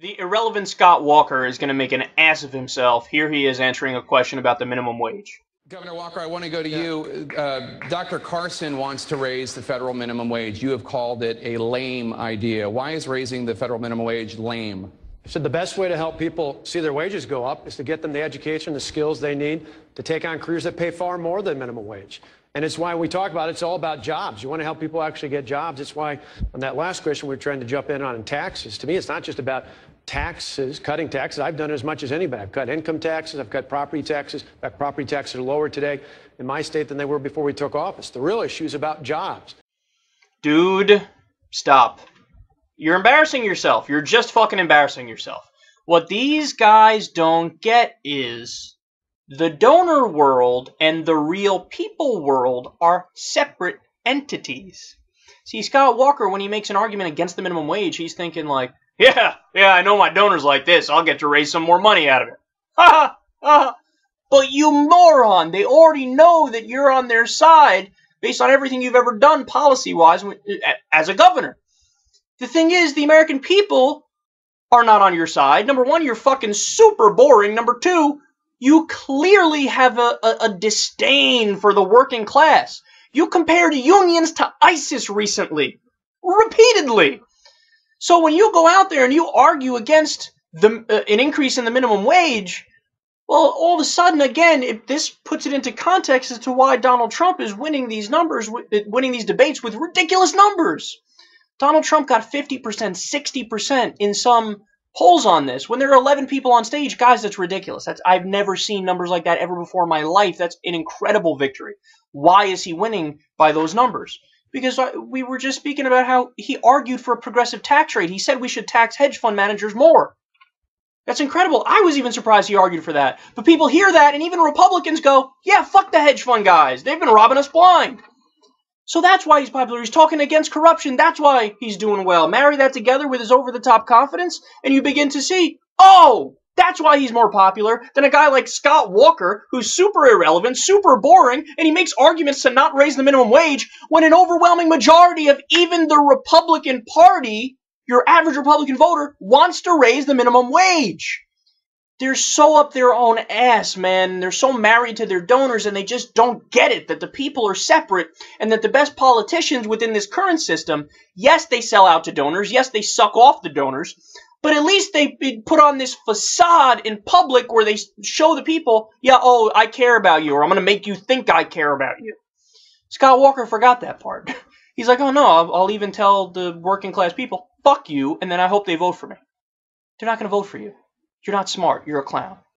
The irrelevant Scott Walker is going to make an ass of himself. Here he is answering a question about the minimum wage. Governor Walker, I want to go to you. Dr. Carson wants to raise the federal minimum wage. You have called it a lame idea. Why is raising the federal minimum wage lame? I said the best way to help people see their wages go up is to get them the education, the skills they need to take on careers that pay far more than minimum wage. And it's why we talk about it's all about jobs. You want to help people actually get jobs. It's why on that last question we were trying to jump in on taxes. To me, it's not just about taxes, cutting taxes. I've done as much as anybody. I've cut income taxes. I've cut property taxes. In fact, property taxes are lower today in my state than they were before we took office. The real issue is about jobs. Dude, stop. You're embarrassing yourself. You're just fucking embarrassing yourself. What these guys don't get is the donor world and the real people world are separate entities. See, Scott Walker, when he makes an argument against the minimum wage, he's thinking like, yeah, I know my donors like this. I'll get to raise some more money out of it. Ha ha ha. But you moron, they already know that you're on their side based on everything you've ever done policy-wise as a governor. The thing is, the American people are not on your side. Number one, you're fucking super boring. Number two, you clearly have a disdain for the working class. You compared unions to ISIS recently. Repeatedly. So when you go out there and you argue against an increase in the minimum wage, well, all of a sudden, again, if this puts it into context as to why Donald Trump is winning these numbers, winning these debates with ridiculous numbers. Donald Trump got 50%, 60% in some polls on this. When there are 11 people on stage, guys, that's ridiculous. I've never seen numbers like that ever before in my life. That's an incredible victory. Why is he winning by those numbers? Because we were just speaking about how he argued for a progressive tax rate. He said we should tax hedge fund managers more. That's incredible. I was even surprised he argued for that. But people hear that, and even Republicans go, yeah, fuck the hedge fund guys. They've been robbing us blind. So that's why he's popular. He's talking against corruption. That's why he's doing well. Marry that together with his over-the-top confidence, and you begin to see, oh, that's why he's more popular than a guy like Scott Walker, who's super irrelevant, super boring, and he makes arguments to not raise the minimum wage when an overwhelming majority of even the Republican Party, your average Republican voter, wants to raise the minimum wage. They're so up their own ass, man. They're so married to their donors, and they just don't get it, that the people are separate, and that the best politicians within this current system, yes, they sell out to donors, yes, they suck off the donors, but at least they put on this facade in public where they show the people, yeah, oh, I care about you, or I'm going to make you think I care about you. Scott Walker forgot that part. He's like, oh, no, I'll even tell the working class people, fuck you, and then I hope they vote for me. They're not going to vote for you. You're not smart. You're a clown.